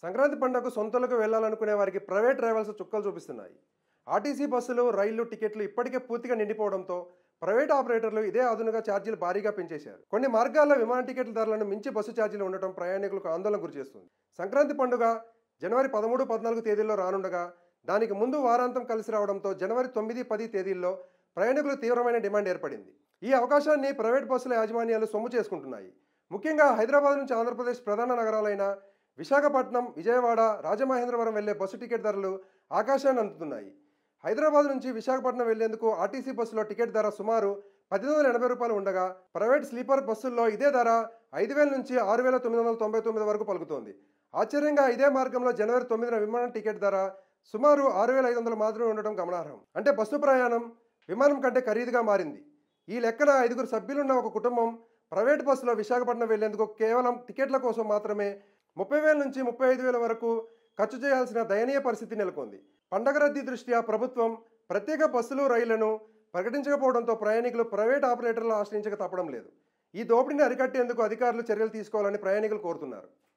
సంక్రాంతి పండుగకు సొంతలకు వెళ్లాలనుకునే వారికి private travels చుక్కలు చూపిస్తున్నాయి. ఆర్టీసీ బస్సులు, రైళ్లు టికెట్లు ఇప్పటికే పూర్తిగా నిండిపోవడంతో ప్రైవేట్ ఆపరేటర్లు ఇదే అదునుగా ఛార్జీలు భారీగా పెంచేశారు. కొన్ని మార్గాల్లో విమాన టికెట్ల ధరలను మించి బస్సు ఛార్జీలు ఉండటం ప్రయాణికులకు ఆందోళన గురిచేస్తుంది. సంక్రాంతి పండుగ జనవరి 13, 14 తేదీల్లో రానుండగా దానికి ముందు వారాంతం కలిసి రావడంతో జనవరి 9, 10 తేదీల్లో ప్రయాణికులు తీవ్రమైన డిమాండ్ ఏర్పడింది. ఈ అవకాశాన్ని ప్రైవేట్ బస్సుల యాజమాన్యాలు సొమ్ము చేసుకుంటున్నాయి. ముఖ్యంగా హైదరాబాద్ నుంచి ఆంధ్రప్రదేశ్ ప్రధాన నగరాలైన విశాఖపట్నం, విజయవాడ, రాజమహేంద్రవరం వెళ్లే బస్సు టికెట్ ధరలు ఆకాశాన్ని అందుతున్నాయి. హైదరాబాద్ నుంచి విశాఖపట్నం వెళ్లేందుకు ఆర్టీసీ బస్సులో టికెట్ ధర సుమారు రూ. 1,880 ఉండగా ప్రైవేట్ స్లీపర్ బస్సుల్లో ఇదే ధర 5,000 నుంచి 6,999 వరకు పలుకుతోంది. ఆశ్చర్యంగా ఇదే మార్గంలో జనవరి 9న విమానం టికెట్ ధర సుమారు 6,500 మాత్రమే ఉండటం గమనార్హం. అంటే బస్సు ప్రయాణం విమానం కంటే ఖరీదుగా మారింది. ఈ లెక్కన 5 సభ్యులున్న ఒక కుటుంబం ప్రైవేట్ బస్సులో విశాఖపట్నం వెళ్లేందుకు కేవలం టికెట్ల కోసం మాత్రమే 30,000 నుంచి 35,000 వరకు ఖర్చు చేయాల్సిన దయనీయ పరిస్థితి నెలకొంది. పండగ రద్దీ దృష్ట్యా ప్రభుత్వం ప్రత్యేక బస్సులు, రైళ్లను ప్రకటించకపోవడంతో ప్రయాణికులు ప్రైవేట్ ఆపరేటర్లను ఆశ్రయించక తప్పడం లేదు. ఈ దోపిడీని అరికట్టేందుకు అధికారులు చర్యలు తీసుకోవాలని ప్రయాణికులు కోరుతున్నారు.